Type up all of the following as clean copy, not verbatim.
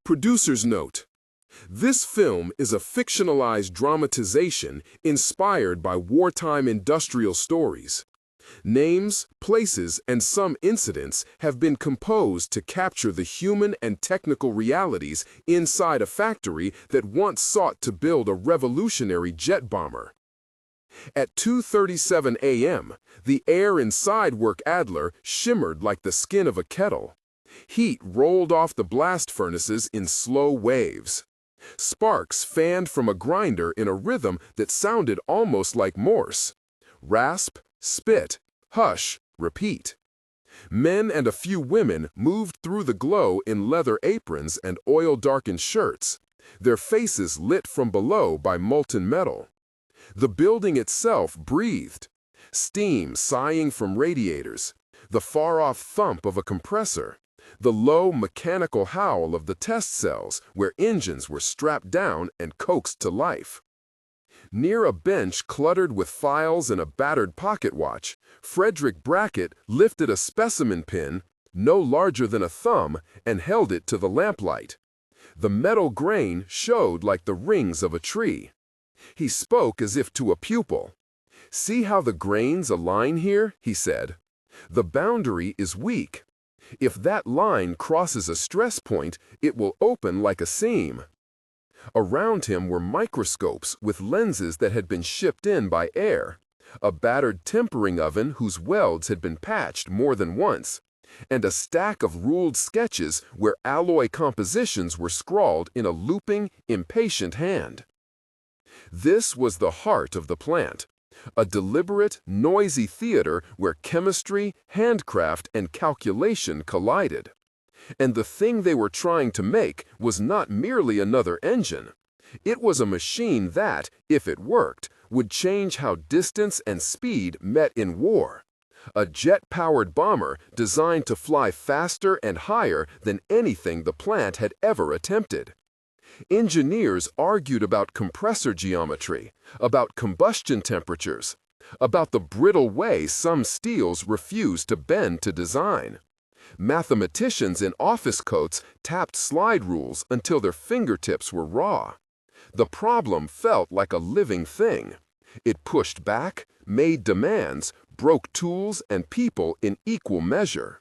Producer's note: this film is a fictionalized dramatization inspired by wartime industrial stories. Names, places, and some incidents have been composed to capture the human and technical realities inside a factory that once sought to build a revolutionary jet bomber. At 2:37 a.m., the air inside Werk Adler shimmered like the skin of a kettle. Heat rolled off the blast furnaces in slow waves. Sparks fanned from a grinder in a rhythm that sounded almost like Morse. Rasp, spit, hush, repeat. Men and a few women moved through the glow in leather aprons and oil-darkened shirts, their faces lit from below by molten metal. The building itself breathed, steam sighing from radiators, the far-off thump of a compressor, the low mechanical howl of the test cells where engines were strapped down and coaxed to life. Near a bench cluttered with files and a battered pocket watch, Frederick Brackett lifted a specimen pin, no larger than a thumb, and held it to the lamplight. The metal grain showed like the rings of a tree. He spoke as if to a pupil. "See how the grains align here?" he said. "The boundary is weak. If that line crosses a stress point, it will open like a seam." Around him were microscopes with lenses that had been shipped in by air, a battered tempering oven whose welds had been patched more than once, and a stack of ruled sketches where alloy compositions were scrawled in a looping, impatient hand. This was the heart of the plant, a deliberate, noisy theater where chemistry, handcraft, and calculation collided. And the thing they were trying to make was not merely another engine. It was a machine that, if it worked, would change how distance and speed met in war. A jet-powered bomber designed to fly faster and higher than anything the plant had ever attempted. Engineers argued about compressor geometry, about combustion temperatures, about the brittle way some steels refused to bend to design. Mathematicians in office coats tapped slide rules until their fingertips were raw. The problem felt like a living thing. It pushed back, made demands, broke tools and people in equal measure.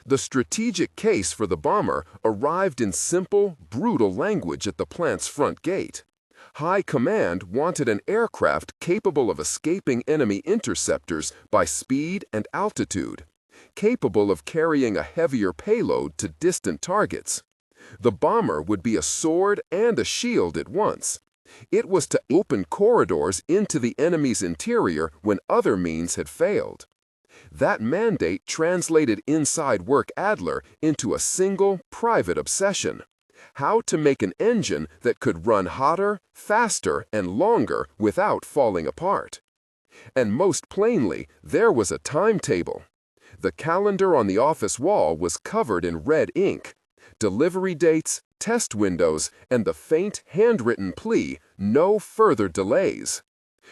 The strategic case for the bomber arrived in simple, brutal language at the plant's front gate. High Command wanted an aircraft capable of escaping enemy interceptors by speed and altitude, capable of carrying a heavier payload to distant targets. The bomber would be a sword and a shield at once. It was to open corridors into the enemy's interior when other means had failed. That mandate translated inside Werk Adler into a single, private obsession: how to make an engine that could run hotter, faster, and longer without falling apart. And most plainly, there was a timetable. The calendar on the office wall was covered in red ink. Delivery dates, test windows, and the faint, handwritten plea, "No further delays."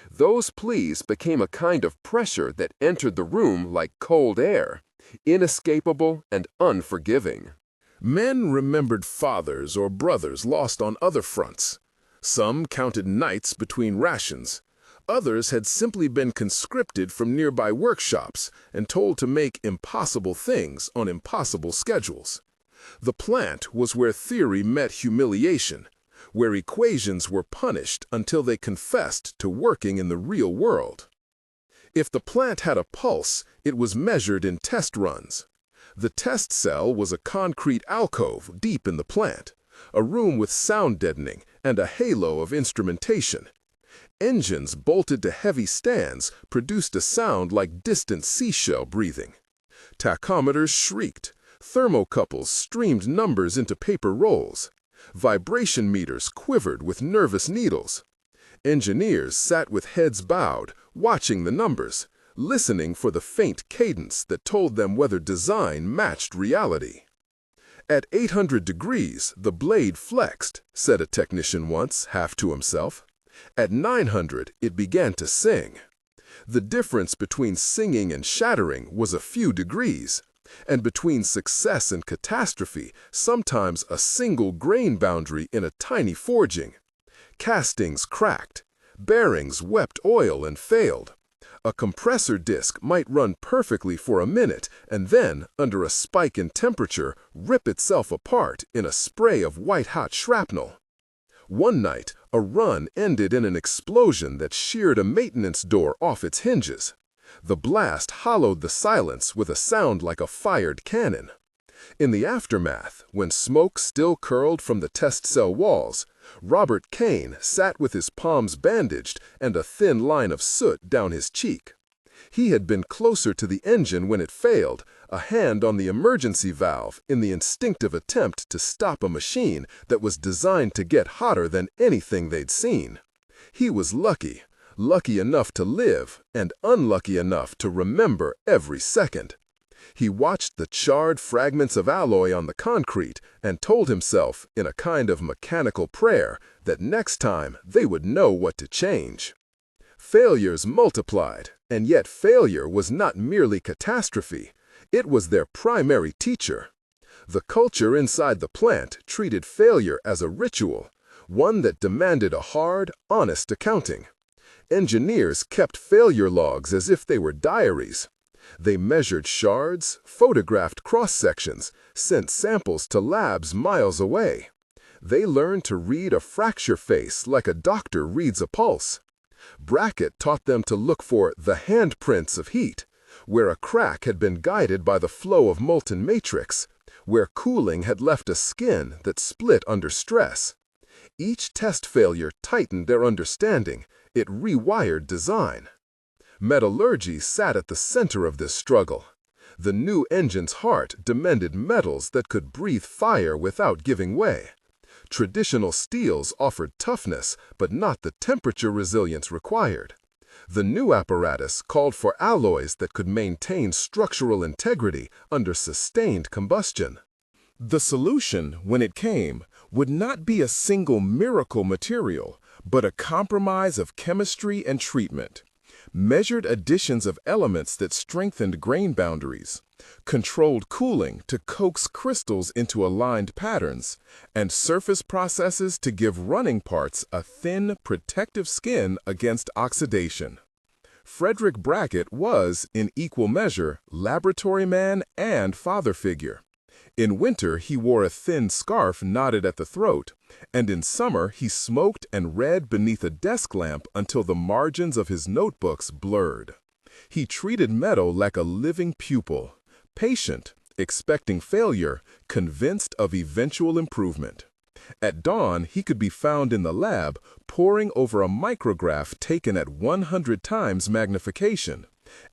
Those pleas became a kind of pressure that entered the room like cold air, inescapable and unforgiving. Men remembered fathers or brothers lost on other fronts. Some counted nights between rations. Others had simply been conscripted from nearby workshops and told to make impossible things on impossible schedules. The plant was where theory met humiliation, where equations were punished until they confessed to working in the real world. If the plant had a pulse, it was measured in test runs. The test cell was a concrete alcove deep in the plant, a room with sound deadening and a halo of instrumentation. Engines bolted to heavy stands produced a sound like distant seashell breathing. Tachometers shrieked. Thermocouples streamed numbers into paper rolls. Vibration meters quivered with nervous needles. Engineers sat with heads bowed, watching the numbers, listening for the faint cadence that told them whether design matched reality. "At 800 degrees, the blade flexed," said a technician once, half to himself. "At 900, it began to sing." The difference between singing and shattering was a few degrees. And between success and catastrophe, sometimes a single grain boundary in a tiny forging. Castings cracked, bearings wept oil and failed. A compressor disc might run perfectly for a minute and then, under a spike in temperature, rip itself apart in a spray of white-hot shrapnel. One night, a run ended in an explosion that sheared a maintenance door off its hinges. The blast hollowed the silence with a sound like a fired cannon. In the aftermath, when smoke still curled from the test cell walls, Robert Kane sat with his palms bandaged and a thin line of soot down his cheek. He had been closer to the engine when it failed, a hand on the emergency valve in the instinctive attempt to stop a machine that was designed to get hotter than anything they'd seen. He was lucky enough to live and unlucky enough to remember every second. He watched the charred fragments of alloy on the concrete and told himself, in a kind of mechanical prayer, that next time they would know what to change. Failures multiplied, and yet failure was not merely catastrophe. It was their primary teacher. The culture inside the plant treated failure as a ritual, one that demanded a hard, honest accounting. Engineers kept failure logs as if they were diaries. They measured shards, photographed cross-sections, sent samples to labs miles away. They learned to read a fracture face like a doctor reads a pulse. Brackett taught them to look for the handprints of heat, where a crack had been guided by the flow of molten matrix, where cooling had left a skin that split under stress. Each test failure tightened their understanding. It rewired design. Metallurgy sat at the center of this struggle. The new engine's heart demanded metals that could breathe fire without giving way. Traditional steels offered toughness, but not the temperature resilience required. The new apparatus called for alloys that could maintain structural integrity under sustained combustion. The solution, when it came, would not be a single miracle material, but a compromise of chemistry and treatment. Measured additions of elements that strengthened grain boundaries, controlled cooling to coax crystals into aligned patterns, and surface processes to give running parts a thin, protective skin against oxidation. Frederick Brackett was, in equal measure, laboratory man and father figure. In winter, he wore a thin scarf knotted at the throat, and in summer he smoked and read beneath a desk lamp until the margins of his notebooks blurred. He treated metal like a living pupil, patient, expecting failure, convinced of eventual improvement. At dawn, he could be found in the lab, poring over a micrograph taken at 100 times magnification.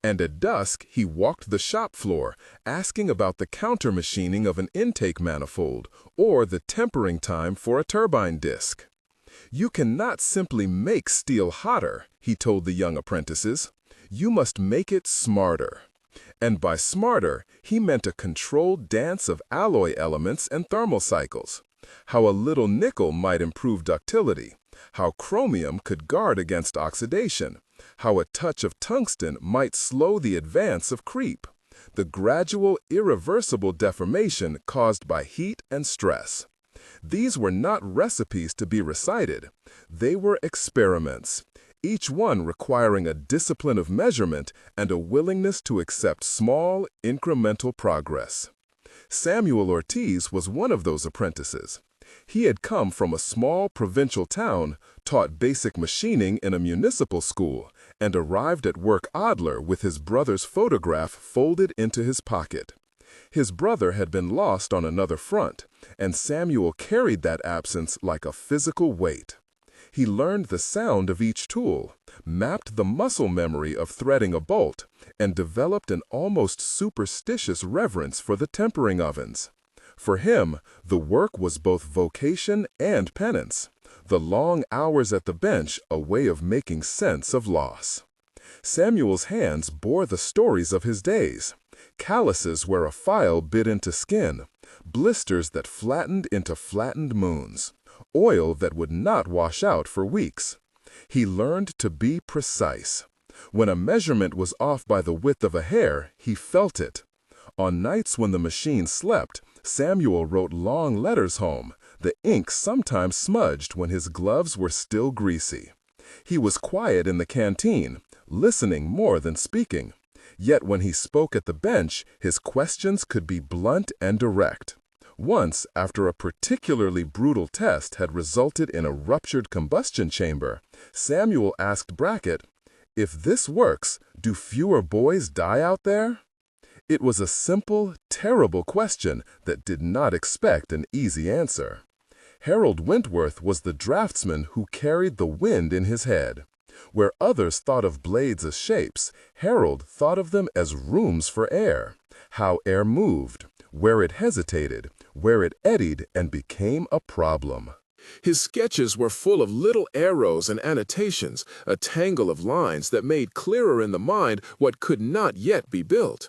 And at dusk, he walked the shop floor, asking about the countermachining of an intake manifold or the tempering time for a turbine disc. "You cannot simply make steel hotter," he told the young apprentices. "You must make it smarter." And by smarter, he meant a controlled dance of alloy elements and thermal cycles. How a little nickel might improve ductility, how chromium could guard against oxidation, how a touch of tungsten might slow the advance of creep, the gradual, irreversible deformation caused by heat and stress. These were not recipes to be recited. They were experiments, each one requiring a discipline of measurement and a willingness to accept small, incremental progress. Samuel Ortiz was one of those apprentices. He had come from a small provincial town, taught basic machining in a municipal school, and arrived at Werk Adler with his brother's photograph folded into his pocket. His brother had been lost on another front, and Samuel carried that absence like a physical weight. He learned the sound of each tool, mapped the muscle memory of threading a bolt, and developed an almost superstitious reverence for the tempering ovens. For him, the work was both vocation and penance, the long hours at the bench a way of making sense of loss. Samuel's hands bore the stories of his days, calluses where a file bit into skin, blisters that flattened into flattened moons, oil that would not wash out for weeks. He learned to be precise. When a measurement was off by the width of a hair, he felt it. On nights when the machine slept, Samuel wrote long letters home. The ink sometimes smudged when his gloves were still greasy. He was quiet in the canteen, listening more than speaking. Yet when he spoke at the bench, his questions could be blunt and direct. Once, after a particularly brutal test had resulted in a ruptured combustion chamber, Samuel asked Brackett, "If this works, do fewer boys die out there?" It was a simple, terrible question that did not expect an easy answer. Harold Wentworth was the draftsman who carried the wind in his head. Where others thought of blades as shapes, Harold thought of them as rooms for air. How air moved, where it hesitated, where it eddied and became a problem. His sketches were full of little arrows and annotations, a tangle of lines that made clearer in the mind what could not yet be built.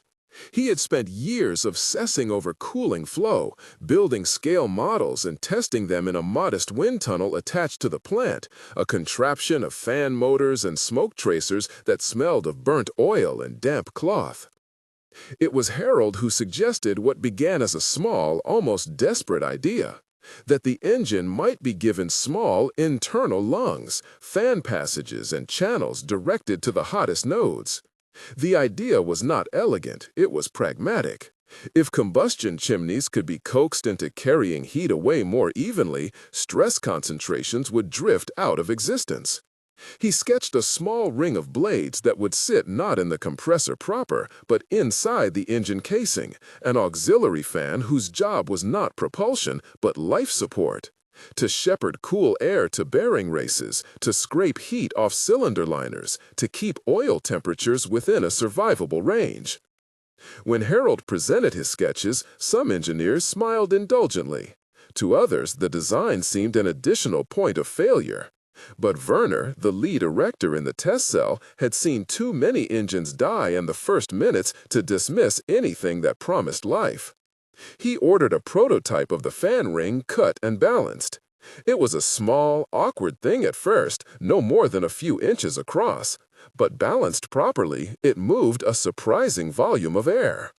He had spent years obsessing over cooling flow, building scale models and testing them in a modest wind tunnel attached to the plant, a contraption of fan motors and smoke tracers that smelled of burnt oil and damp cloth. It was Harold who suggested what began as a small, almost desperate idea, that the engine might be given small internal lungs, fan passages, and channels directed to the hottest nodes. The idea was not elegant, it was pragmatic. If combustion chimneys could be coaxed into carrying heat away more evenly, stress concentrations would drift out of existence. He sketched a small ring of blades that would sit not in the compressor proper, but inside the engine casing, an auxiliary fan whose job was not propulsion, but life support. To shepherd cool air to bearing races, to scrape heat off cylinder liners, to keep oil temperatures within a survivable range. When Harold presented his sketches, some engineers smiled indulgently. To others, the design seemed an additional point of failure. But Werner, the lead erector in the test cell, had seen too many engines die in the first minutes to dismiss anything that promised life. He ordered a prototype of the fan ring cut and balanced. It was a small, awkward thing at first, no more than a few inches across, but balanced properly, it moved a surprising volume of air.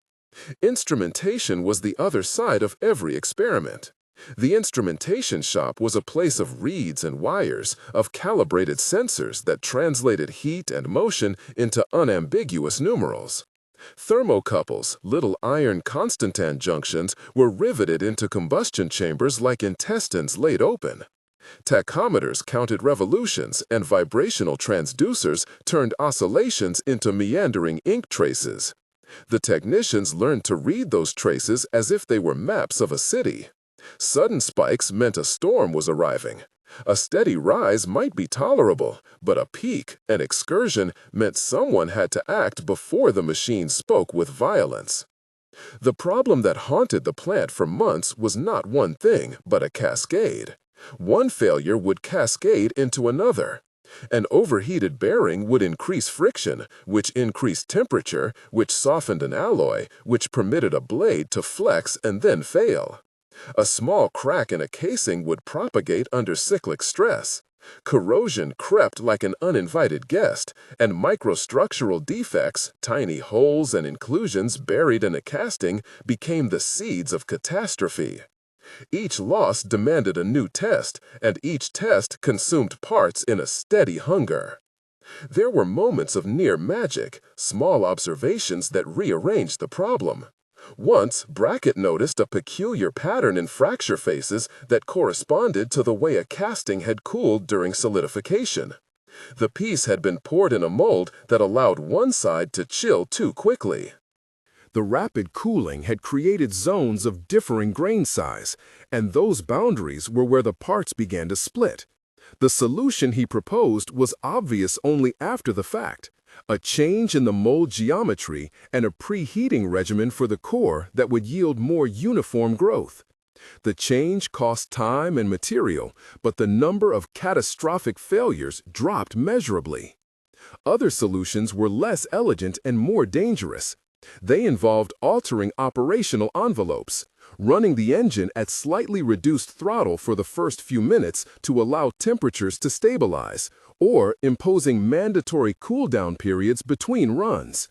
Instrumentation was the other side of every experiment. The instrumentation shop was a place of reeds and wires, of calibrated sensors that translated heat and motion into unambiguous numerals. Thermocouples, little iron Constantan junctions, were riveted into combustion chambers like intestines laid open. Tachometers counted revolutions, and vibrational transducers turned oscillations into meandering ink traces. The technicians learned to read those traces as if they were maps of a city. Sudden spikes meant a storm was arriving. A steady rise might be tolerable, but a peak, an excursion, meant someone had to act before the machine spoke with violence. The problem that haunted the plant for months was not one thing, but a cascade. One failure would cascade into another. An overheated bearing would increase friction, which increased temperature, which softened an alloy, which permitted a blade to flex and then fail. A small crack in a casing would propagate under cyclic stress. Corrosion crept like an uninvited guest, and microstructural defects, tiny holes and inclusions buried in a casting, became the seeds of catastrophe. Each loss demanded a new test, and each test consumed parts in a steady hunger. There were moments of near magic, small observations that rearranged the problem. Once, Brackett noticed a peculiar pattern in fracture faces that corresponded to the way a casting had cooled during solidification. The piece had been poured in a mold that allowed one side to chill too quickly. The rapid cooling had created zones of differing grain size, and those boundaries were where the parts began to split. The solution he proposed was obvious only after the fact. A change in the mold geometry and a preheating regimen for the core that would yield more uniform growth. The change cost time and material, but the number of catastrophic failures dropped measurably. Other solutions were less elegant and more dangerous. They involved altering operational envelopes, running the engine at slightly reduced throttle for the first few minutes to allow temperatures to stabilize, or imposing mandatory cool-down periods between runs.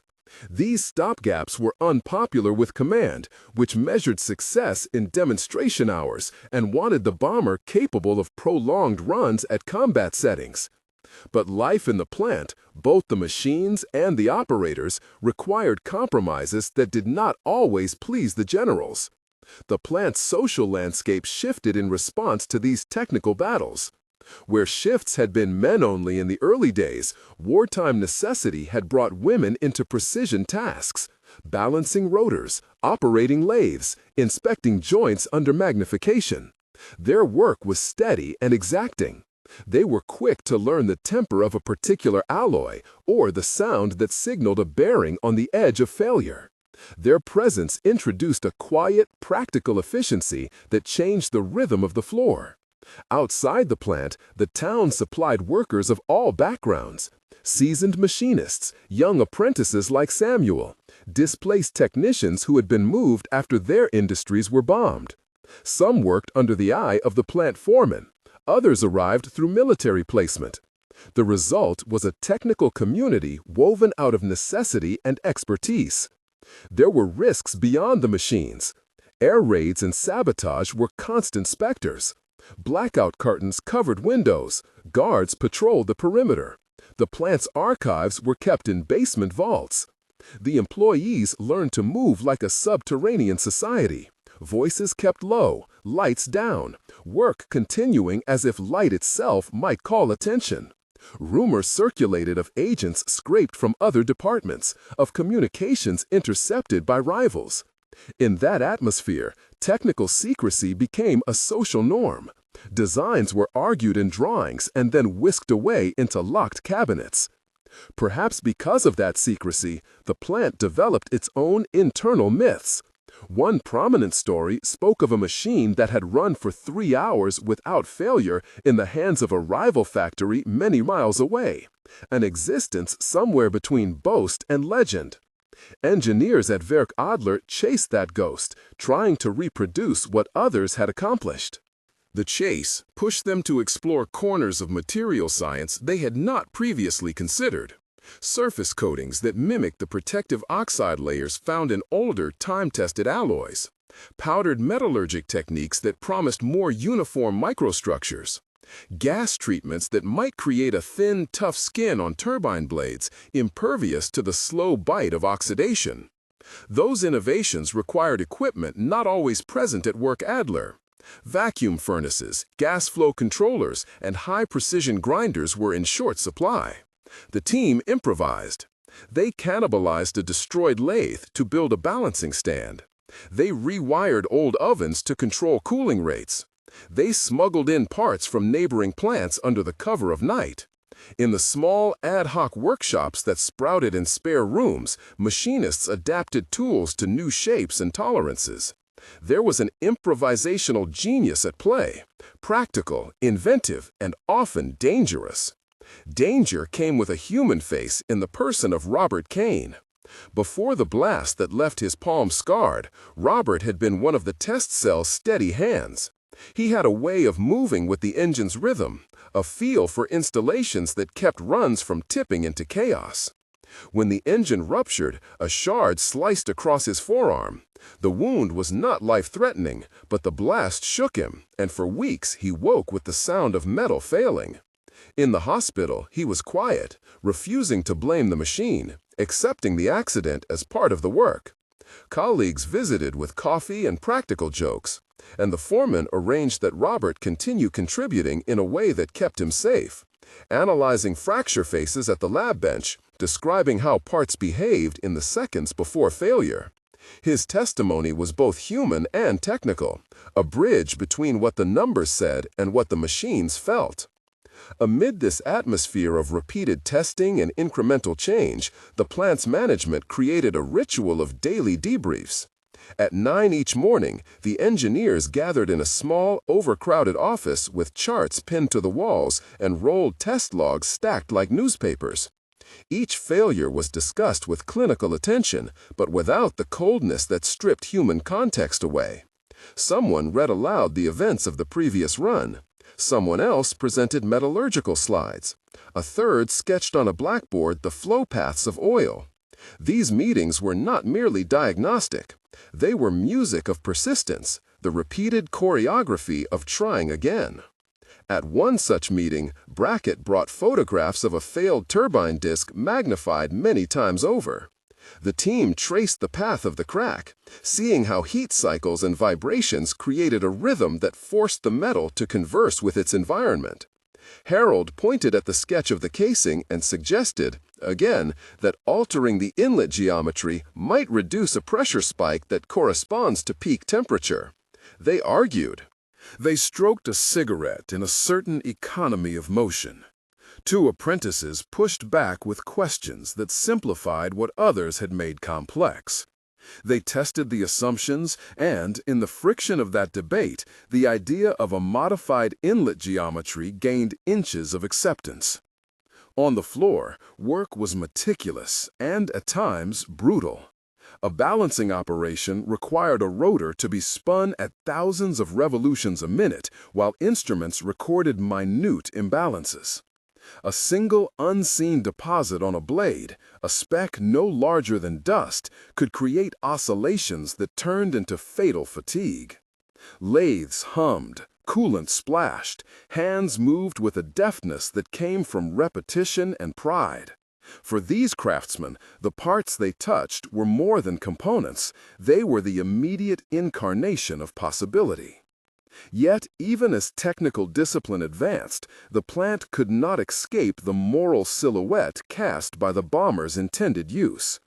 These stopgaps were unpopular with command, which measured success in demonstration hours and wanted the bomber capable of prolonged runs at combat settings. But life in the plant, both the machines and the operators, required compromises that did not always please the generals. The plant's social landscape shifted in response to these technical battles. Where shifts had been men only in the early days, wartime necessity had brought women into precision tasks, balancing rotors, operating lathes, inspecting joints under magnification. Their work was steady and exacting. They were quick to learn the temper of a particular alloy or the sound that signaled a bearing on the edge of failure. Their presence introduced a quiet, practical efficiency that changed the rhythm of the floor. Outside the plant, the town supplied workers of all backgrounds: seasoned machinists, young apprentices like Samuel, displaced technicians who had been moved after their industries were bombed. Some worked under the eye of the plant foreman. Others arrived through military placement. The result was a technical community woven out of necessity and expertise. There were risks beyond the machines. Air raids and sabotage were constant specters. Blackout curtains covered windows. Guards patrolled the perimeter. The plant's archives were kept in basement vaults. The employees learned to move like a subterranean society. Voices kept low, lights down, work continuing as if light itself might call attention. Rumors circulated of agents scraped from other departments, of communications intercepted by rivals. In that atmosphere, technical secrecy became a social norm. Designs were argued in drawings and then whisked away into locked cabinets. Perhaps because of that secrecy, the plant developed its own internal myths. One prominent story spoke of a machine that had run for 3 hours without failure in the hands of a rival factory many miles away, an existence somewhere between boast and legend. Engineers at Werk Adler chased that ghost, trying to reproduce what others had accomplished. The chase pushed them to explore corners of material science they had not previously considered. Surface coatings that mimicked the protective oxide layers found in older, time-tested alloys. Powdered metallurgic techniques that promised more uniform microstructures. Gas treatments that might create a thin, tough skin on turbine blades, impervious to the slow bite of oxidation. Those innovations required equipment not always present at Werk Adler. Vacuum furnaces, gas flow controllers, and high-precision grinders were in short supply. The team improvised. They cannibalized a destroyed lathe to build a balancing stand. They rewired old ovens to control cooling rates. They smuggled in parts from neighboring plants under the cover of night. In the small, ad hoc workshops that sprouted in spare rooms, machinists adapted tools to new shapes and tolerances. There was an improvisational genius at play, practical, inventive, and often dangerous. Danger came with a human face in the person of Robert Kane. Before the blast that left his palm scarred, Robert had been one of the test cell's steady hands. He had a way of moving with the engine's rhythm, a feel for installations that kept runs from tipping into chaos. When the engine ruptured, a shard sliced across his forearm. The wound was not life-threatening, but the blast shook him, and for weeks he woke with the sound of metal failing. In the hospital, he was quiet, refusing to blame the machine, accepting the accident as part of the work. Colleagues visited with coffee and practical jokes, and the foreman arranged that Robert continue contributing in a way that kept him safe, analyzing fracture faces at the lab bench, describing how parts behaved in the seconds before failure. His testimony was both human and technical, a bridge between what the numbers said and what the machines felt. Amid this atmosphere of repeated testing and incremental change, the plant's management created a ritual of daily debriefs. At 9 each morning, the engineers gathered in a small, overcrowded office with charts pinned to the walls and rolled test logs stacked like newspapers. Each failure was discussed with clinical attention, but without the coldness that stripped human context away. Someone read aloud the events of the previous run. Someone else presented metallurgical slides. A third sketched on a blackboard the flow paths of oil. These meetings were not merely diagnostic. They were music of persistence, the repeated choreography of trying again. At one such meeting, Brackett brought photographs of a failed turbine disc magnified many times over. The team traced the path of the crack, seeing how heat cycles and vibrations created a rhythm that forced the metal to converse with its environment. Harold pointed at the sketch of the casing and suggested, again, that altering the inlet geometry might reduce a pressure spike that corresponds to peak temperature. They argued. They stroked a cigarette in a certain economy of motion. Two apprentices pushed back with questions that simplified what others had made complex. They tested the assumptions and, in the friction of that debate, the idea of a modified inlet geometry gained inches of acceptance. On the floor, work was meticulous and, at times, brutal. A balancing operation required a rotor to be spun at thousands of revolutions a minute, while instruments recorded minute imbalances. A single unseen deposit on a blade, a speck no larger than dust, could create oscillations that turned into fatal fatigue. Lathes hummed, coolant splashed, hands moved with a deftness that came from repetition and pride. For these craftsmen, the parts they touched were more than components. They were the immediate incarnation of possibility. Yet, even as technical discipline advanced, the plant could not escape the moral silhouette cast by the bomber's intended use.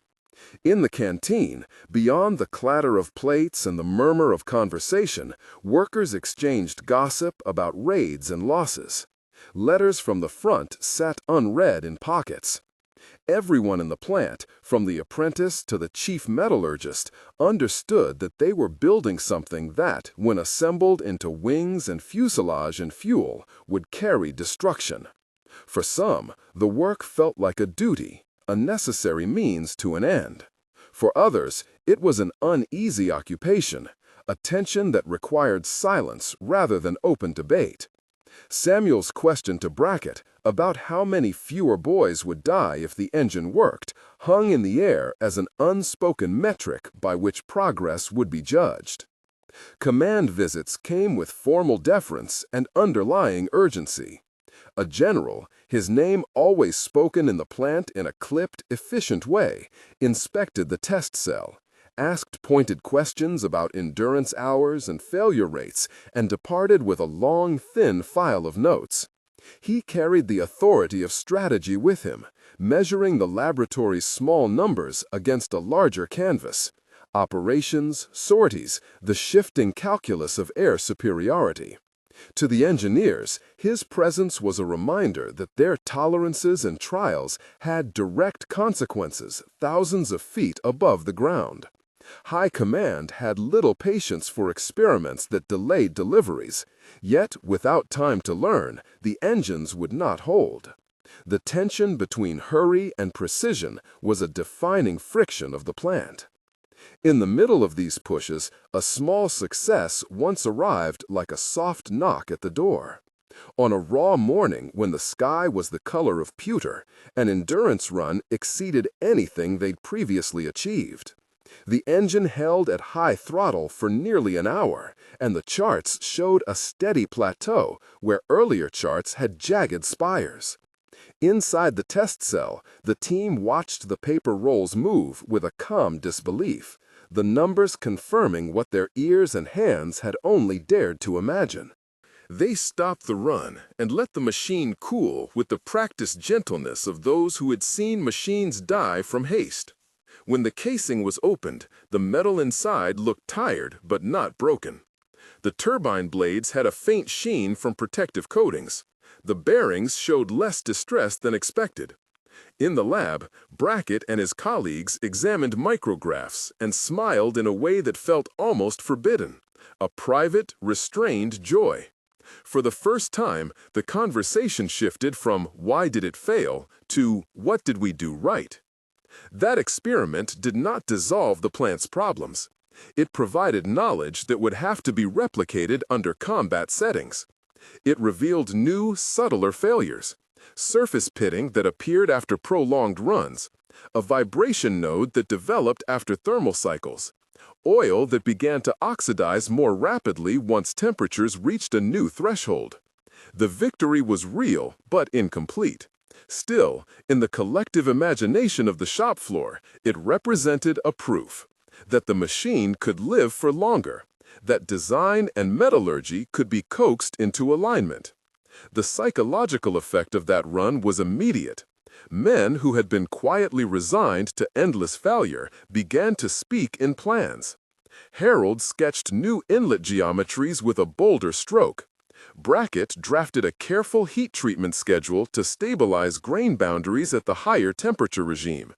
In the canteen, beyond the clatter of plates and the murmur of conversation, workers exchanged gossip about raids and losses. Letters from the front sat unread in pockets. Everyone in the plant, from the apprentice to the chief metallurgist, understood that they were building something that, when assembled into wings and fuselage and fuel, would carry destruction. For some, the work felt like a duty, a necessary means to an end. For others, it was an uneasy occupation, a tension that required silence rather than open debate. Samuel's question to Brackett about how many fewer boys would die if the engine worked hung in the air as an unspoken metric by which progress would be judged. Command visits came with formal deference and underlying urgency. A general, his name always spoken in the plant in a clipped, efficient way, inspected the test cell, asked pointed questions about endurance hours and failure rates, and departed with a long, thin file of notes. He carried the authority of strategy with him, measuring the laboratory's small numbers against a larger canvas. Operations, sorties, the shifting calculus of air superiority. To the engineers, his presence was a reminder that their tolerances and trials had direct consequences thousands of feet above the ground. High command had little patience for experiments that delayed deliveries, yet without time to learn, the engines would not hold. The tension between hurry and precision was a defining friction of the plant. In the middle of these pushes, a small success once arrived like a soft knock at the door. On a raw morning when the sky was the color of pewter, an endurance run exceeded anything they'd previously achieved. The engine held at high throttle for nearly an hour, and the charts showed a steady plateau where earlier charts had jagged spires. Inside the test cell, the team watched the paper rolls move with a calm disbelief, the numbers confirming what their ears and hands had only dared to imagine. They stopped the run and let the machine cool with the practiced gentleness of those who had seen machines die from haste. When the casing was opened, the metal inside looked tired but not broken. The turbine blades had a faint sheen from protective coatings. The bearings showed less distress than expected. In the lab, Brackett and his colleagues examined micrographs and smiled in a way that felt almost forbidden, a private, restrained joy. For the first time, the conversation shifted from "why did it fail" to "what did we do right?" That experiment did not dissolve the plant's problems. It provided knowledge that would have to be replicated under combat settings. It revealed new, subtler failures. Surface pitting that appeared after prolonged runs, a vibration node that developed after thermal cycles, oil that began to oxidize more rapidly once temperatures reached a new threshold. The victory was real, but incomplete. Still, in the collective imagination of the shop floor, it represented a proof that the machine could live for longer, that design and metallurgy could be coaxed into alignment. The psychological effect of that run was immediate. Men who had been quietly resigned to endless failure began to speak in plans. Harold sketched new inlet geometries with a bolder stroke. Brackett drafted a careful heat treatment schedule to stabilize grain boundaries at the higher temperature regime.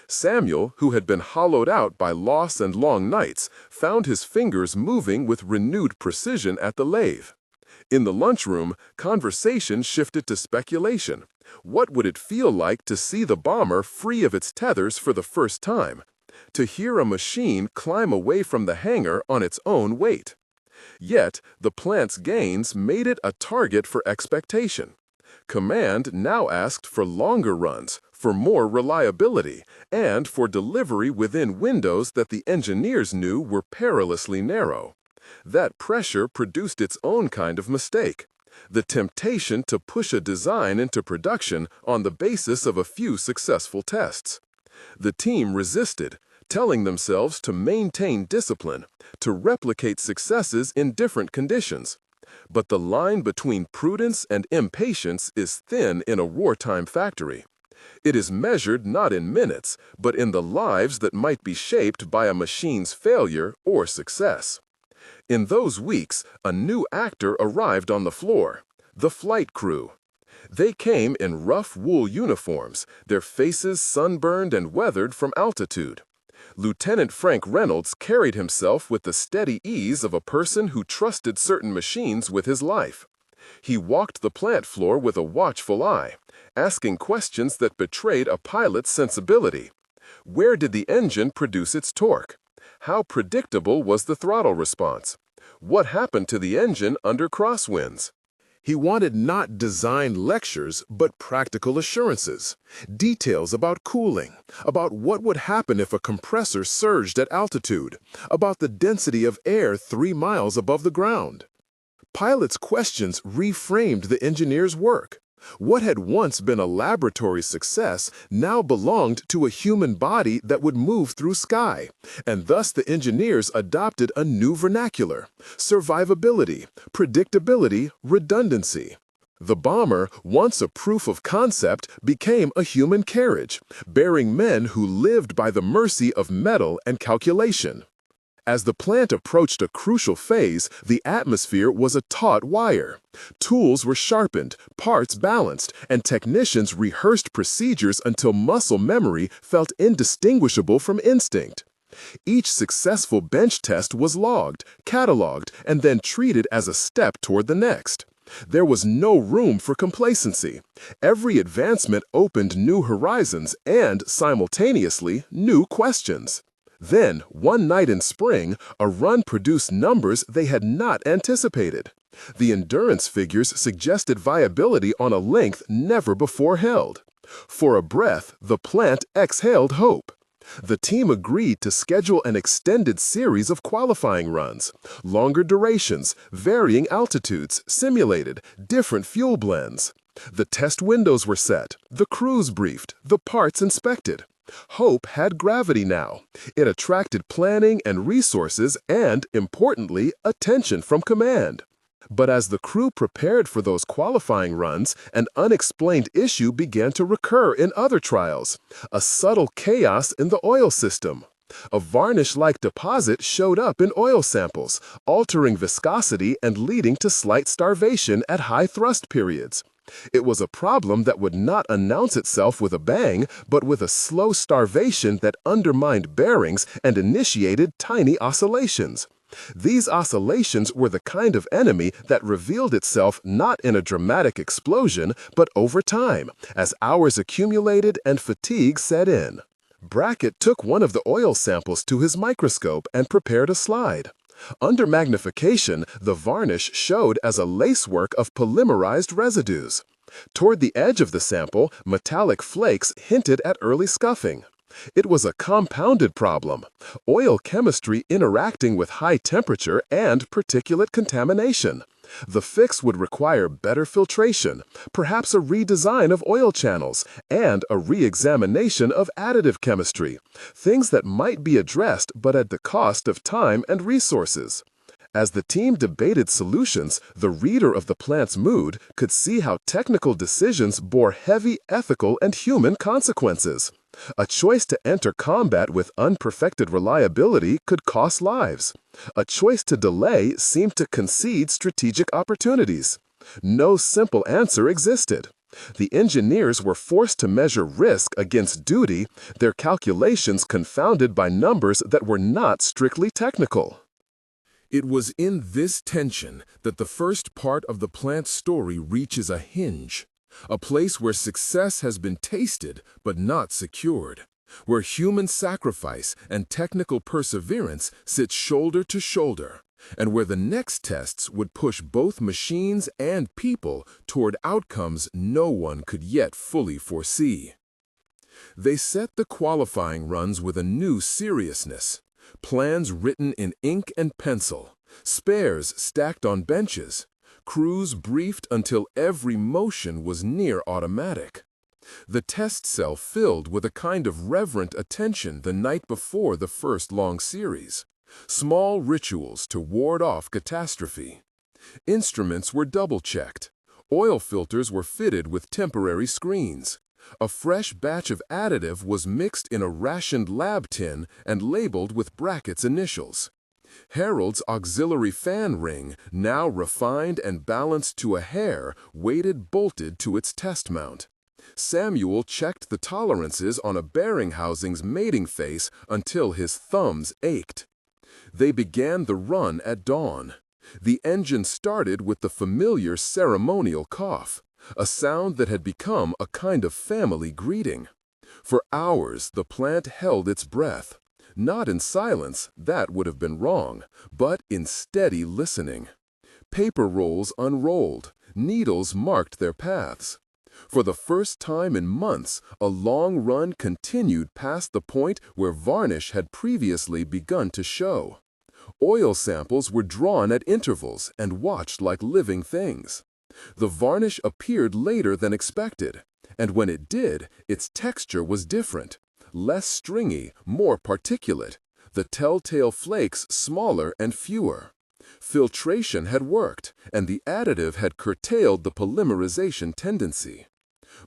Samuel, who had been hollowed out by loss and long nights, found his fingers moving with renewed precision at the lathe. In the lunchroom, conversation shifted to speculation. What would it feel like to see the bomber free of its tethers for the first time? To hear a machine climb away from the hangar on its own weight? Yet, the plant's gains made it a target for expectation. Command now asked for longer runs, for more reliability, and for delivery within windows that the engineers knew were perilously narrow. That pressure produced its own kind of mistake. The temptation to push a design into production on the basis of a few successful tests. The team resisted, telling themselves to maintain discipline, to replicate successes in different conditions. But the line between prudence and impatience is thin in a wartime factory. It is measured not in minutes, but in the lives that might be shaped by a machine's failure or success. In those weeks, a new actor arrived on the floor, the flight crew. They came in rough wool uniforms, their faces sunburned and weathered from altitude. Lieutenant Frank Reynolds carried himself with the steady ease of a person who trusted certain machines with his life. He walked the plant floor with a watchful eye, asking questions that betrayed a pilot's sensibility. Where did the engine produce its torque? How predictable was the throttle response? What happened to the engine under crosswinds? He wanted not design lectures, but practical assurances. Details about cooling, about what would happen if a compressor surged at altitude, about the density of air 3 miles above the ground. Pilots' questions reframed the engineer's work. What had once been a laboratory success now belonged to a human body that would move through sky, and thus the engineers adopted a new vernacular: survivability, predictability, redundancy. The bomber, once a proof of concept, became a human carriage, bearing men who lived by the mercy of metal and calculation. As the plant approached a crucial phase, the atmosphere was a taut wire. Tools were sharpened, parts balanced, and technicians rehearsed procedures until muscle memory felt indistinguishable from instinct. Each successful bench test was logged, cataloged, and then treated as a step toward the next. There was no room for complacency. Every advancement opened new horizons and, simultaneously, new questions. Then, one night in spring, a run produced numbers they had not anticipated. The endurance figures suggested viability on a length never before held. For a breath, the plant exhaled hope. The team agreed to schedule an extended series of qualifying runs, longer durations, varying altitudes, simulated, different fuel blends. The test windows were set, the crews briefed, the parts inspected. Hope had gravity now. It attracted planning and resources and, importantly, attention from command. But as the crew prepared for those qualifying runs, an unexplained issue began to recur in other trials: a subtle chaos in the oil system. A varnish-like deposit showed up in oil samples, altering viscosity and leading to slight starvation at high thrust periods. It was a problem that would not announce itself with a bang, but with a slow starvation that undermined bearings and initiated tiny oscillations. These oscillations were the kind of enemy that revealed itself not in a dramatic explosion, but over time, as hours accumulated and fatigue set in. Brackett took one of the oil samples to his microscope and prepared a slide. Under magnification, the varnish showed as a lacework of polymerized residues. Toward the edge of the sample, metallic flakes hinted at early scuffing. It was a compounded problem, oil chemistry interacting with high temperature and particulate contamination. The fix would require better filtration, perhaps a redesign of oil channels, and a re-examination of additive chemistry, things that might be addressed but at the cost of time and resources. As the team debated solutions, the reader of the plant's mood could see how technical decisions bore heavy ethical and human consequences. A choice to enter combat with unperfected reliability could cost lives. A choice to delay seemed to concede strategic opportunities. No simple answer existed. The engineers were forced to measure risk against duty, their calculations confounded by numbers that were not strictly technical. It was in this tension that the first part of the plant's story reaches a hinge, a place where success has been tasted but not secured, where human sacrifice and technical perseverance sit shoulder to shoulder, and where the next tests would push both machines and people toward outcomes no one could yet fully foresee. They set the qualifying runs with a new seriousness. Plans written in ink and pencil, spares stacked on benches, crews briefed until every motion was near automatic. The test cell filled with a kind of reverent attention the night before the first long series, small rituals to ward off catastrophe. Instruments were double-checked. Oil filters were fitted with temporary screens. A fresh batch of additive was mixed in a rationed lab tin and labeled with Brackett's initials. Harold's auxiliary fan ring, now refined and balanced to a hair, waited bolted to its test mount. Samuel checked the tolerances on a bearing housing's mating face until his thumbs ached. They began the run at dawn. The engine started with the familiar ceremonial cough, a sound that had become a kind of family greeting. For hours, the plant held its breath, not in silence, that would have been wrong, but in steady listening. Paper rolls unrolled, needles marked their paths. For the first time in months, a long run continued past the point where varnish had previously begun to show. Oil samples were drawn at intervals and watched like living things. The varnish appeared later than expected, and when it did, its texture was different, less stringy, more particulate, the telltale flakes smaller and fewer. Filtration had worked, and the additive had curtailed the polymerization tendency.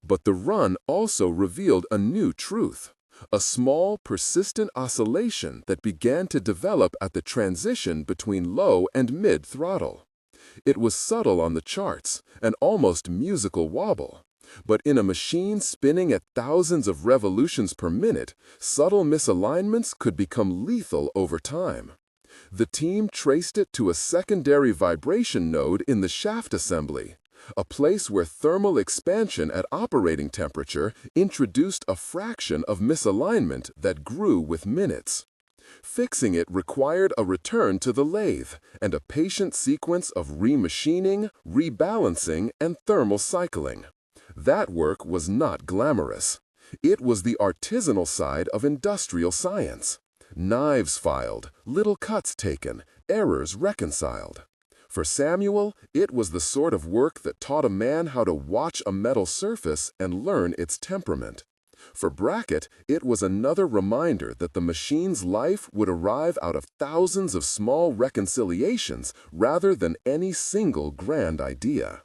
But the run also revealed a new truth, a small, persistent oscillation that began to develop at the transition between low and mid-throttle. It was subtle on the charts, an almost musical wobble. But in a machine spinning at thousands of revolutions per minute, subtle misalignments could become lethal over time. The team traced it to a secondary vibration node in the shaft assembly, a place where thermal expansion at operating temperature introduced a fraction of misalignment that grew with minutes. Fixing it required a return to the lathe and a patient sequence of remachining, rebalancing, and thermal cycling. That work was not glamorous. It was the artisanal side of industrial science. Knives filed, little cuts taken, errors reconciled. For Samuel, it was the sort of work that taught a man how to watch a metal surface and learn its temperament. For Brackett, it was another reminder that the machine's life would arrive out of thousands of small reconciliations rather than any single grand idea.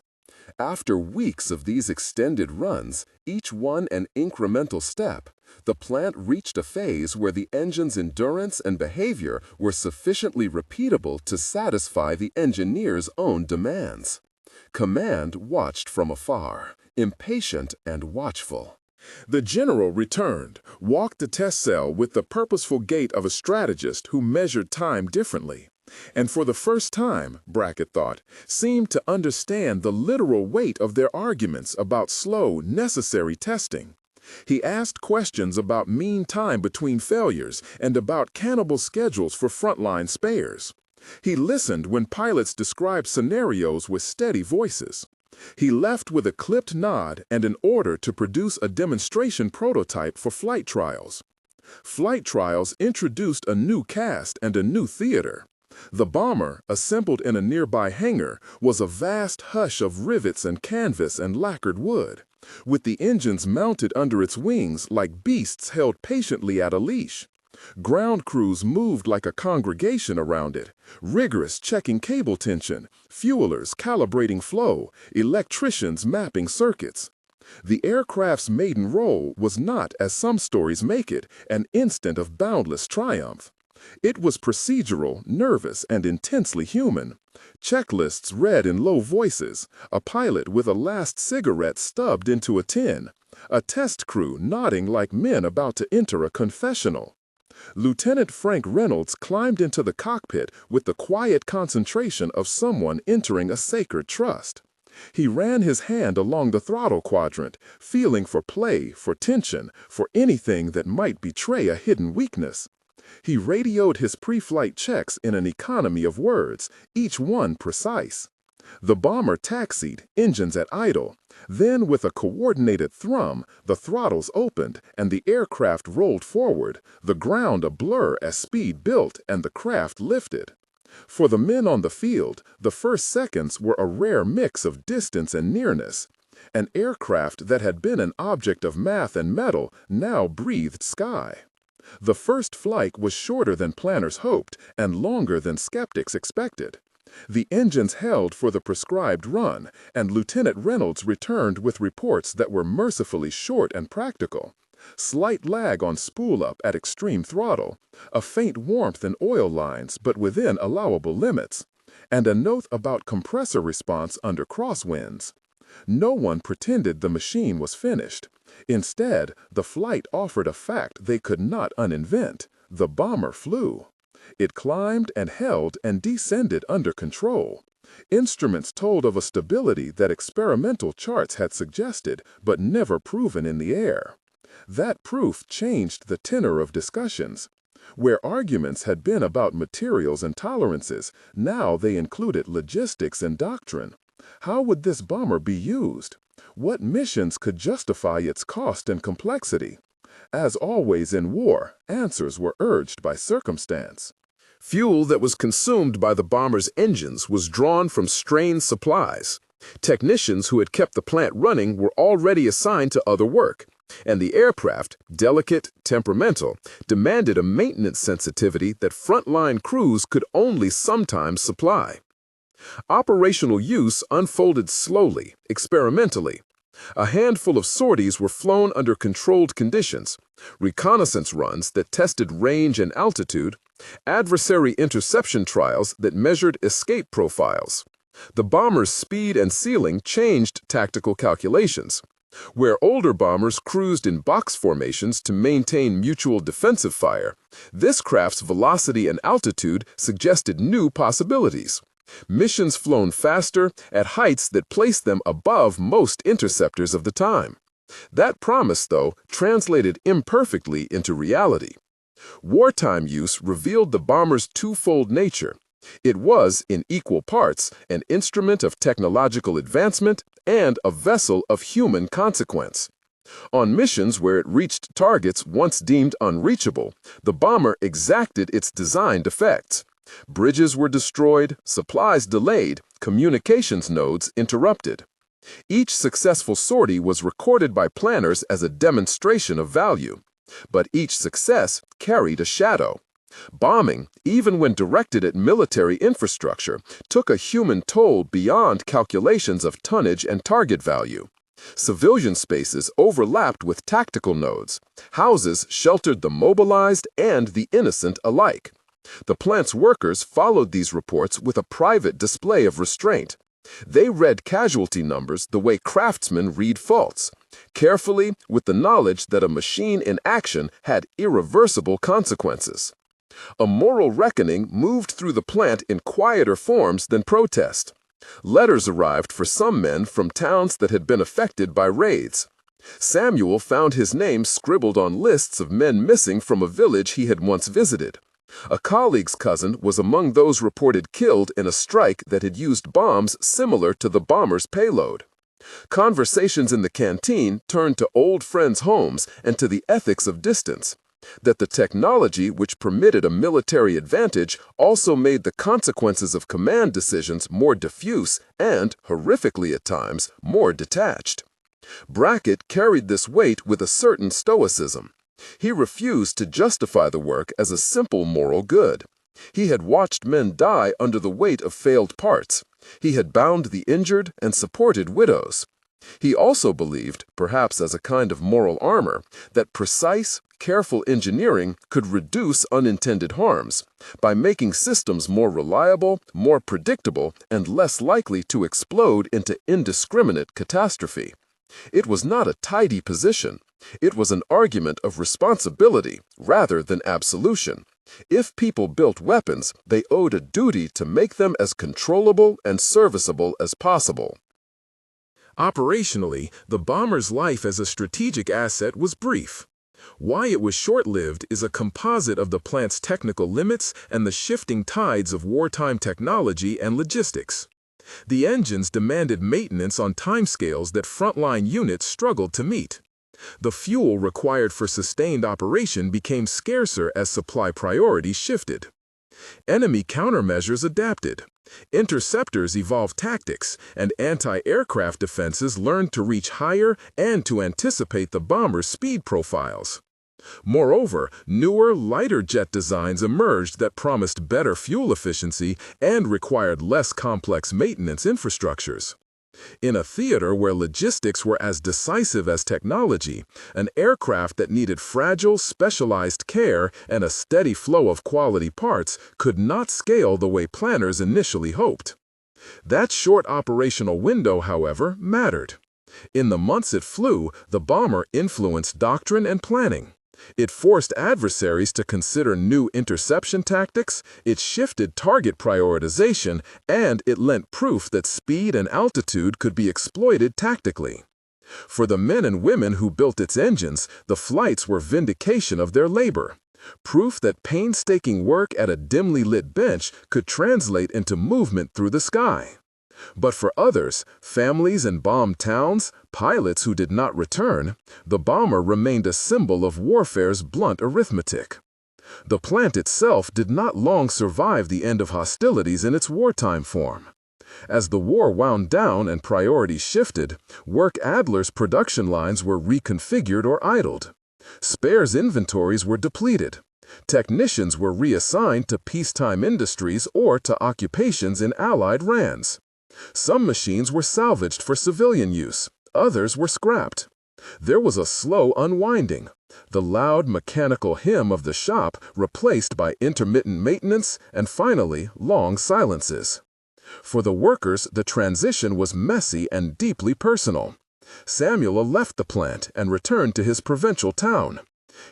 After weeks of these extended runs, each one an incremental step, the plant reached a phase where the engine's endurance and behavior were sufficiently repeatable to satisfy the engineer's own demands. Command watched from afar, impatient and watchful. The general returned, walked the test cell with the purposeful gait of a strategist who measured time differently, and for the first time, Brackett thought, seemed to understand the literal weight of their arguments about slow, necessary testing. He asked questions about mean time between failures and about cannibal schedules for frontline spares. He listened when pilots described scenarios with steady voices. He left with a clipped nod and an order to produce a demonstration prototype for flight trials. Flight trials introduced a new cast and a new theater. The bomber, assembled in a nearby hangar, was a vast hush of rivets and canvas and lacquered wood, with the engines mounted under its wings like beasts held patiently at a leash. Ground crews moved like a congregation around it, rigorous checking cable tension, fuelers calibrating flow, electricians mapping circuits. The aircraft's maiden role was not, as some stories make it, an instant of boundless triumph. It was procedural, nervous, and intensely human. Checklists read in low voices, a pilot with a last cigarette stubbed into a tin, a test crew nodding like men about to enter a confessional. Lieutenant Frank Reynolds climbed into the cockpit with the quiet concentration of someone entering a sacred trust. He ran his hand along the throttle quadrant, feeling for play, for tension, for anything that might betray a hidden weakness. He radioed his pre-flight checks in an economy of words, each one precise. The bomber taxied, engines at idle. Then, with a coordinated thrum, the throttles opened and the aircraft rolled forward, the ground a blur as speed built and the craft lifted. For the men on the field, the first seconds were a rare mix of distance and nearness. An aircraft that had been an object of math and metal now breathed sky. The first flight was shorter than planners hoped and longer than skeptics expected. The engines held for the prescribed run, and Lieutenant Reynolds returned with reports that were mercifully short and practical. Slight lag on spool-up at extreme throttle, a faint warmth in oil lines but within allowable limits, and a note about compressor response under crosswinds. No one pretended the machine was finished. Instead, the flight offered a fact they could not uninvent. The bomber flew. It climbed and held and descended under control. Instruments told of a stability that experimental charts had suggested but never proven in the air. That proof changed the tenor of discussions. Where arguments had been about materials and tolerances, now they included logistics and doctrine. How would this bomber be used? What missions could justify its cost and complexity? As always in war, answers were urged by circumstance. Fuel that was consumed by the bomber's engines was drawn from strained supplies. Technicians who had kept the plant running were already assigned to other work, and the aircraft, delicate, temperamental, demanded a maintenance sensitivity that frontline crews could only sometimes supply. Operational use unfolded slowly, experimentally. A handful of sorties were flown under controlled conditions, reconnaissance runs that tested range and altitude, adversary interception trials that measured escape profiles. The bomber's speed and ceiling changed tactical calculations. Where older bombers cruised in box formations to maintain mutual defensive fire, this craft's velocity and altitude suggested new possibilities. Missions flown faster at heights that placed them above most interceptors of the time. That promise, though, translated imperfectly into reality. Wartime use revealed the bomber's twofold nature. It was, in equal parts, an instrument of technological advancement and a vessel of human consequence. On missions where it reached targets once deemed unreachable, the bomber exacted its designed effects. Bridges were destroyed, supplies delayed, communications nodes interrupted. Each successful sortie was recorded by planners as a demonstration of value, but each success carried a shadow. Bombing, even when directed at military infrastructure, took a human toll beyond calculations of tonnage and target value. Civilian spaces overlapped with tactical nodes. Houses sheltered the mobilized and the innocent alike. The plant's workers followed these reports with a private display of restraint. They read casualty numbers the way craftsmen read faults, carefully with the knowledge that a machine in action had irreversible consequences. A moral reckoning moved through the plant in quieter forms than protest. Letters arrived for some men from towns that had been affected by raids. Samuel found his name scribbled on lists of men missing from a village he had once visited. A colleague's cousin was among those reported killed in a strike that had used bombs similar to the bomber's payload. Conversations in the canteen turned to old friends' homes and to the ethics of distance. That the technology which permitted a military advantage also made the consequences of command decisions more diffuse and, horrifically at times, more detached. Brackett carried this weight with a certain stoicism. He refused to justify the work as a simple moral good. He had watched men die under the weight of failed parts. He had bound the injured and supported widows. He also believed, perhaps as a kind of moral armor, that precise, careful engineering could reduce unintended harms by making systems more reliable, more predictable, and less likely to explode into indiscriminate catastrophe. It was not a tidy position. It was an argument of responsibility rather than absolution. If people built weapons, they owed a duty to make them as controllable and serviceable as possible. Operationally, the bomber's life as a strategic asset was brief. Why it was short-lived is a composite of the plant's technical limits and the shifting tides of wartime technology and logistics. The engines demanded maintenance on timescales that frontline units struggled to meet. The fuel required for sustained operation became scarcer as supply priorities shifted. Enemy countermeasures adapted. Interceptors evolved tactics, and anti-aircraft defenses learned to reach higher and to anticipate the bomber's speed profiles. Moreover, newer, lighter jet designs emerged that promised better fuel efficiency and required less complex maintenance infrastructures. In a theater where logistics were as decisive as technology, an aircraft that needed fragile, specialized care and a steady flow of quality parts could not scale the way planners initially hoped. That short operational window, however, mattered. In the months it flew, the bomber influenced doctrine and planning. It forced adversaries to consider new interception tactics, it shifted target prioritization, and it lent proof that speed and altitude could be exploited tactically. For the men and women who built its engines, the flights were vindication of their labor. Proof that painstaking work at a dimly lit bench could translate into movement through the sky. But for others, families in bombed towns, pilots who did not return, the bomber remained a symbol of warfare's blunt arithmetic. The plant itself did not long survive the end of hostilities in its wartime form. As the war wound down and priorities shifted, Werk Adler's production lines were reconfigured or idled. Spares inventories were depleted. Technicians were reassigned to peacetime industries or to occupations in Allied RANs. Some machines were salvaged for civilian use, others were scrapped. There was a slow unwinding, the loud mechanical hum of the shop replaced by intermittent maintenance and finally long silences. For the workers, the transition was messy and deeply personal. Samuel left the plant and returned to his provincial town.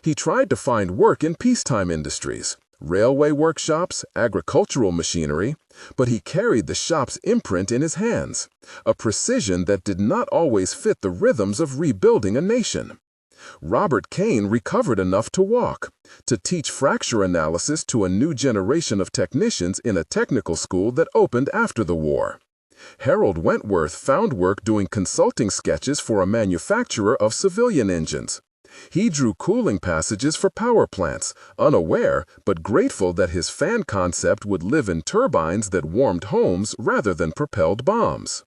He tried to find work in peacetime industries, railway workshops, agricultural machinery, but he carried the shop's imprint in his hands, a precision that did not always fit the rhythms of rebuilding a nation. Robert Kane recovered enough to walk, to teach fracture analysis to a new generation of technicians in a technical school that opened after the war. Harold Wentworth found work doing consulting sketches for a manufacturer of civilian engines. He drew cooling passages for power plants, unaware but grateful that his fan concept would live in turbines that warmed homes rather than propelled bombs.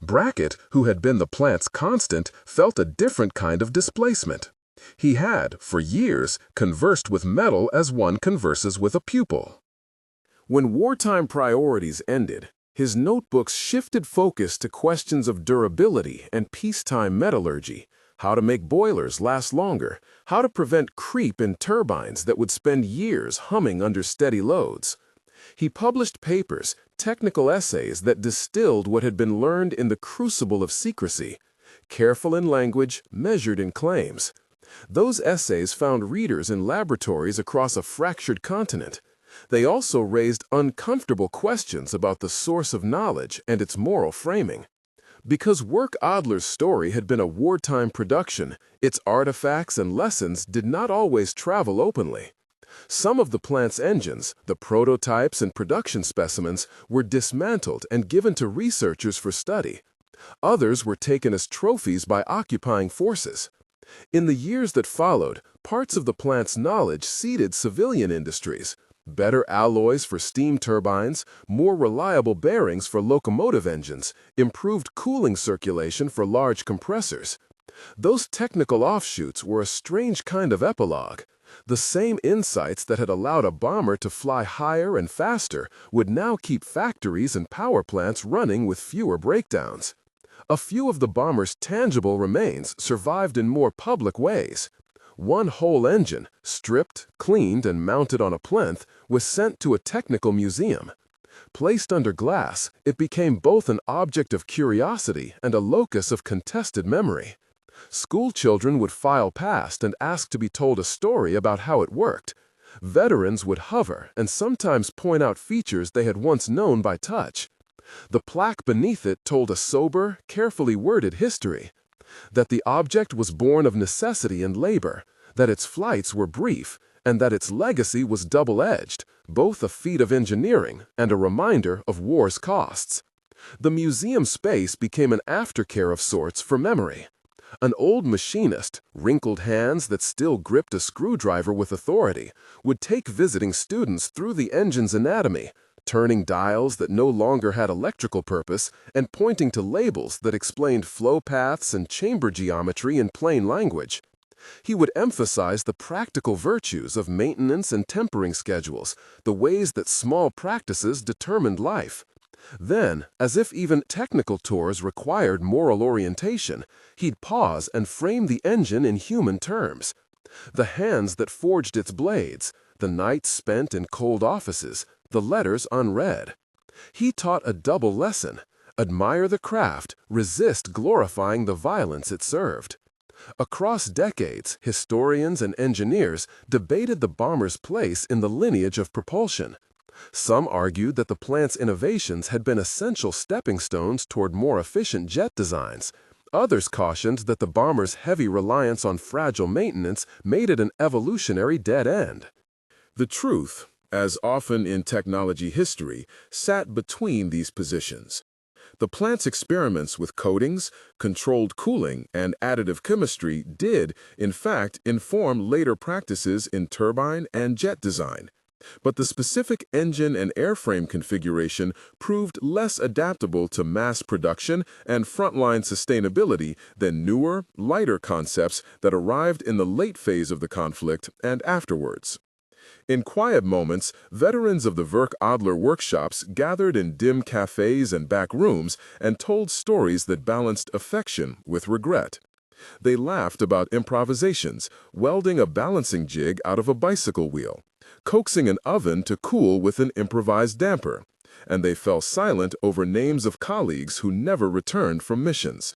Brackett, who had been the plant's constant, felt a different kind of displacement. He had, for years, conversed with metal as one converses with a pupil. When wartime priorities ended, his notebooks shifted focus to questions of durability and peacetime metallurgy. How to make boilers last longer, how to prevent creep in turbines that would spend years humming under steady loads. He published papers, technical essays that distilled what had been learned in the crucible of secrecy, careful in language, measured in claims. Those essays found readers in laboratories across a fractured continent. They also raised uncomfortable questions about the source of knowledge and its moral framing. Because Werk Adler's story had been a wartime production, its artifacts and lessons did not always travel openly. Some of the plant's engines, the prototypes and production specimens, were dismantled and given to researchers for study. Others were taken as trophies by occupying forces. In the years that followed, parts of the plant's knowledge seeded civilian industries. Better alloys for steam turbines, more reliable bearings for locomotive engines, improved cooling circulation for large compressors. Those technical offshoots were a strange kind of epilogue. The same insights that had allowed a bomber to fly higher and faster would now keep factories and power plants running with fewer breakdowns. A few of the bomber's tangible remains survived in more public ways. One whole engine, stripped, cleaned, and mounted on a plinth, was sent to a technical museum. Placed under glass, it became both an object of curiosity and a locus of contested memory. School children would file past and ask to be told a story about how it worked. Veterans would hover and sometimes point out features they had once known by touch. The plaque beneath it told a sober, carefully worded history. That the object was born of necessity and labor, that its flights were brief, and that its legacy was double-edged, both a feat of engineering and a reminder of war's costs. The museum space became an aftercare of sorts for memory. An old machinist, wrinkled hands that still gripped a screwdriver with authority, would take visiting students through the engine's anatomy, turning dials that no longer had electrical purpose and pointing to labels that explained flow paths and chamber geometry in plain language. He would emphasize the practical virtues of maintenance and tempering schedules, the ways that small practices determined life. Then, as if even technical tours required moral orientation, he'd pause and frame the engine in human terms. The hands that forged its blades, the nights spent in cold offices, the letters unread. He taught a double lesson: admire the craft, resist glorifying the violence it served. Across decades, historians and engineers debated the bomber's place in the lineage of propulsion. Some argued that the plant's innovations had been essential stepping stones toward more efficient jet designs. Others cautioned that the bomber's heavy reliance on fragile maintenance made it an evolutionary dead end. The truth, as often in technology history, sat between these positions. The plant's experiments with coatings, controlled cooling, and additive chemistry did, in fact, inform later practices in turbine and jet design. But the specific engine and airframe configuration proved less adaptable to mass production and frontline sustainability than newer, lighter concepts that arrived in the late phase of the conflict and afterwards. In quiet moments, veterans of the Werk Adler workshops gathered in dim cafes and back rooms and told stories that balanced affection with regret. They laughed about improvisations, welding a balancing jig out of a bicycle wheel, coaxing an oven to cool with an improvised damper, and they fell silent over names of colleagues who never returned from missions.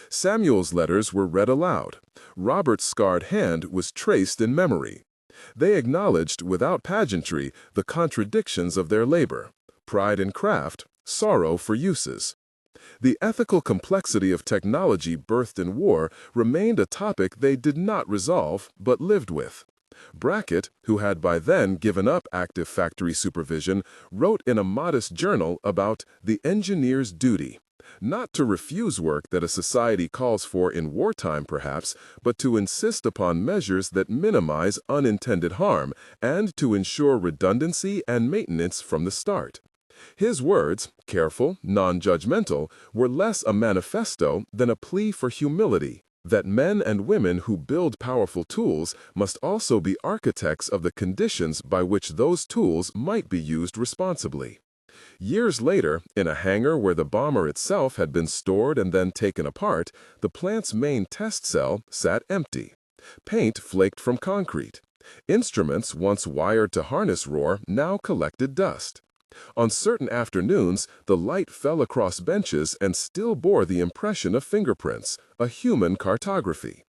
Samuel's letters were read aloud. Robert's scarred hand was traced in memory. They acknowledged, without pageantry, the contradictions of their labor: pride in craft, sorrow for uses. The ethical complexity of technology birthed in war remained a topic they did not resolve, but lived with. Brackett, who had by then given up active factory supervision, wrote in a modest journal about the engineer's duty: not to refuse work that a society calls for in wartime, perhaps, but to insist upon measures that minimize unintended harm and to ensure redundancy and maintenance from the start. His words, careful, non-judgmental, were less a manifesto than a plea for humility, that men and women who build powerful tools must also be architects of the conditions by which those tools might be used responsibly. Years later, in a hangar where the bomber itself had been stored and then taken apart, the plant's main test cell sat empty. Paint flaked from concrete. Instruments once wired to harness roar now collected dust. On certain afternoons, the light fell across benches and still bore the impression of fingerprints, a human cartography.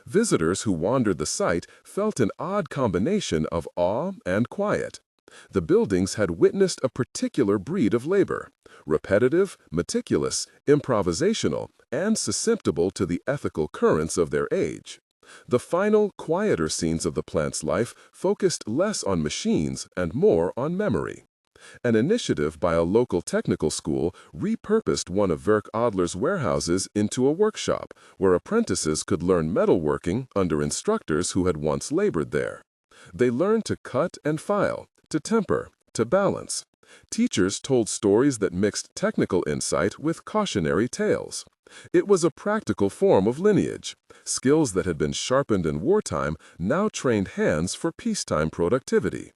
Visitors who wandered the site felt an odd combination of awe and quiet. The buildings had witnessed a particular breed of labor: repetitive, meticulous, improvisational, and susceptible to the ethical currents of their age. The final, quieter scenes of the plant's life focused less on machines and more on memory. An initiative by a local technical school repurposed one of Werk Adler's warehouses into a workshop where apprentices could learn metalworking under instructors who had once labored there. They learned to cut and file, to temper, to balance. Teachers told stories that mixed technical insight with cautionary tales. It was a practical form of lineage. Skills that had been sharpened in wartime now trained hands for peacetime productivity.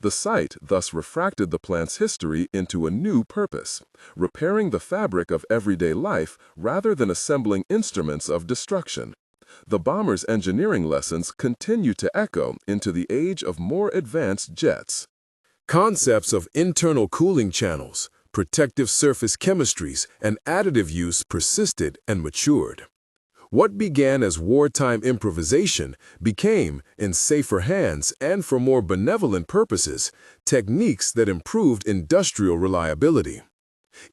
The site thus refracted the plant's history into a new purpose, repairing the fabric of everyday life rather than assembling instruments of destruction. The bomber's engineering lessons continue to echo into the age of more advanced jets. Concepts of internal cooling channels, protective surface chemistries, and additive use persisted and matured. What began as wartime improvisation became, in safer hands and for more benevolent purposes, techniques that improved industrial reliability.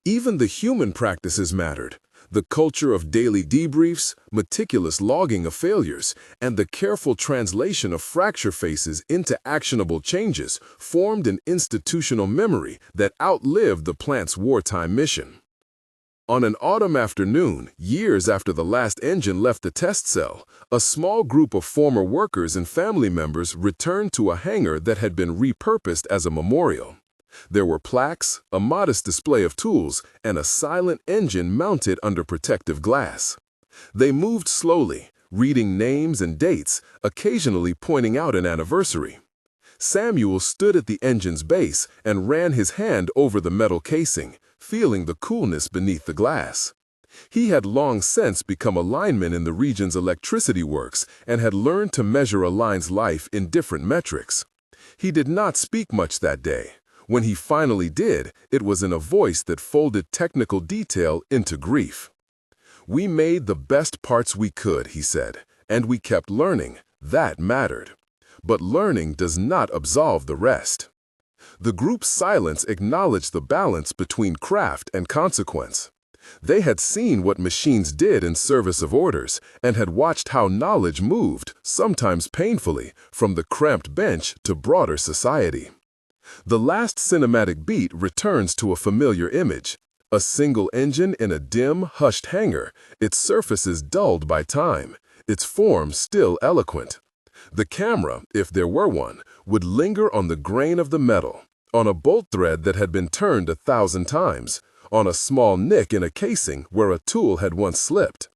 Even the human practices mattered. The culture of daily debriefs, meticulous logging of failures, and the careful translation of fracture faces into actionable changes formed an institutional memory that outlived the plant's wartime mission. On an autumn afternoon, years after the last engine left the test cell, a small group of former workers and family members returned to a hangar that had been repurposed as a memorial. There were plaques, a modest display of tools, and a silent engine mounted under protective glass. They moved slowly, reading names and dates, occasionally pointing out an anniversary. Samuel stood at the engine's base and ran his hand over the metal casing, feeling the coolness beneath the glass. He had long since become a lineman in the region's electricity works and had learned to measure a line's life in different metrics. He did not speak much that day. When he finally did, it was in a voice that folded technical detail into grief. "We made the best parts we could," he said, "and we kept learning. That mattered. But learning does not absolve the rest." The group's silence acknowledged the balance between craft and consequence. They had seen what machines did in service of orders and had watched how knowledge moved, sometimes painfully, from the cramped bench to broader society. The last cinematic beat returns to a familiar image. A single engine in a dim, hushed hangar, its surfaces dulled by time, its form still eloquent. The camera, if there were one, would linger on the grain of the metal, on a bolt thread that had been turned 1,000 times, on a small nick in a casing where a tool had once slipped.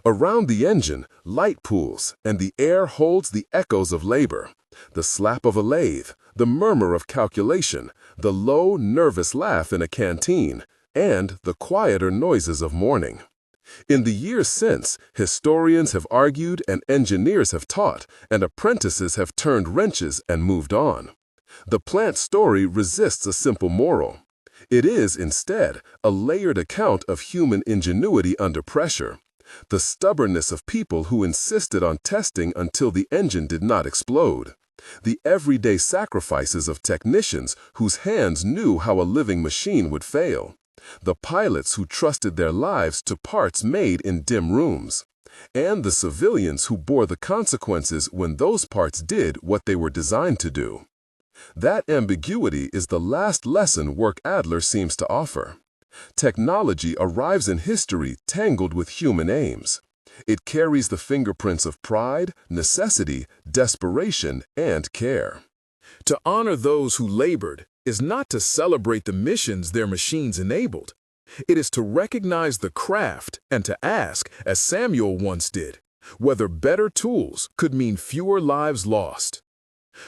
Around the engine, light pools, and the air holds the echoes of labor, the slap of a lathe, the murmur of calculation, the low, nervous laugh in a canteen, and the quieter noises of mourning. In the years since, historians have argued and engineers have taught, and apprentices have turned wrenches and moved on. The plant story resists a simple moral. It is, instead, a layered account of human ingenuity under pressure, the stubbornness of people who insisted on testing until the engine did not explode, the everyday sacrifices of technicians whose hands knew how a living machine would fail, the pilots who trusted their lives to parts made in dim rooms, and the civilians who bore the consequences when those parts did what they were designed to do. That ambiguity is the last lesson Werk Adler seems to offer. Technology arrives in history tangled with human aims. It carries the fingerprints of pride, necessity, desperation, and care. To honor those who labored is not to celebrate the missions their machines enabled. It is to recognize the craft and to ask, as Samuel once did, whether better tools could mean fewer lives lost.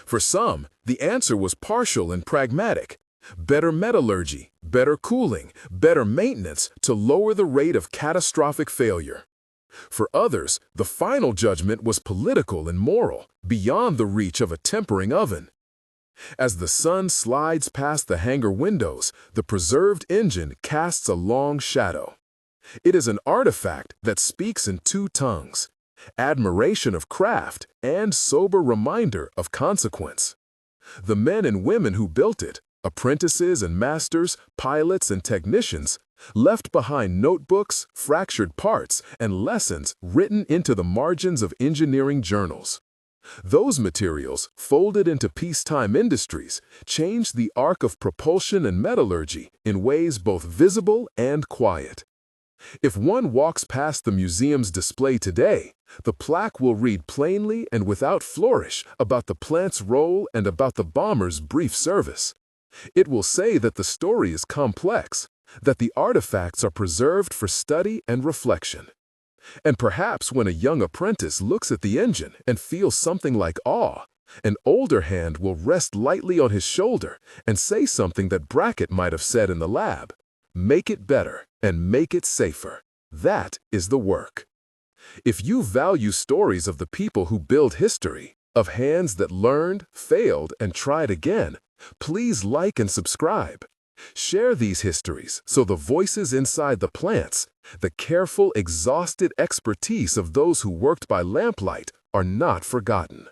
For some, the answer was partial and pragmatic. Better metallurgy, better cooling, better maintenance to lower the rate of catastrophic failure. For others, the final judgment was political and moral, beyond the reach of a tempering oven. As the sun slides past the hangar windows, the preserved engine casts a long shadow. It is an artifact that speaks in two tongues: admiration of craft and sober reminder of consequence. The men and women who built it, Apprentices and masters, pilots and technicians left behind notebooks, fractured parts, and lessons written into the margins of engineering journals. Those materials, folded into peacetime industries, changed the arc of propulsion and metallurgy in ways both visible and quiet. If one walks past the museum's display today, the plaque will read plainly and without flourish about the plant's role and about the bomber's brief service. It will say that the story is complex, that the artifacts are preserved for study and reflection. And perhaps when a young apprentice looks at the engine and feels something like awe, an older hand will rest lightly on his shoulder and say something that Brackett might have said in the lab: "Make it better and make it safer. That is the work." If you value stories of the people who build history, of hands that learned, failed, and tried again, please like and subscribe. Share these histories so the voices inside the plants, the careful, exhausted expertise of those who worked by lamplight, are not forgotten.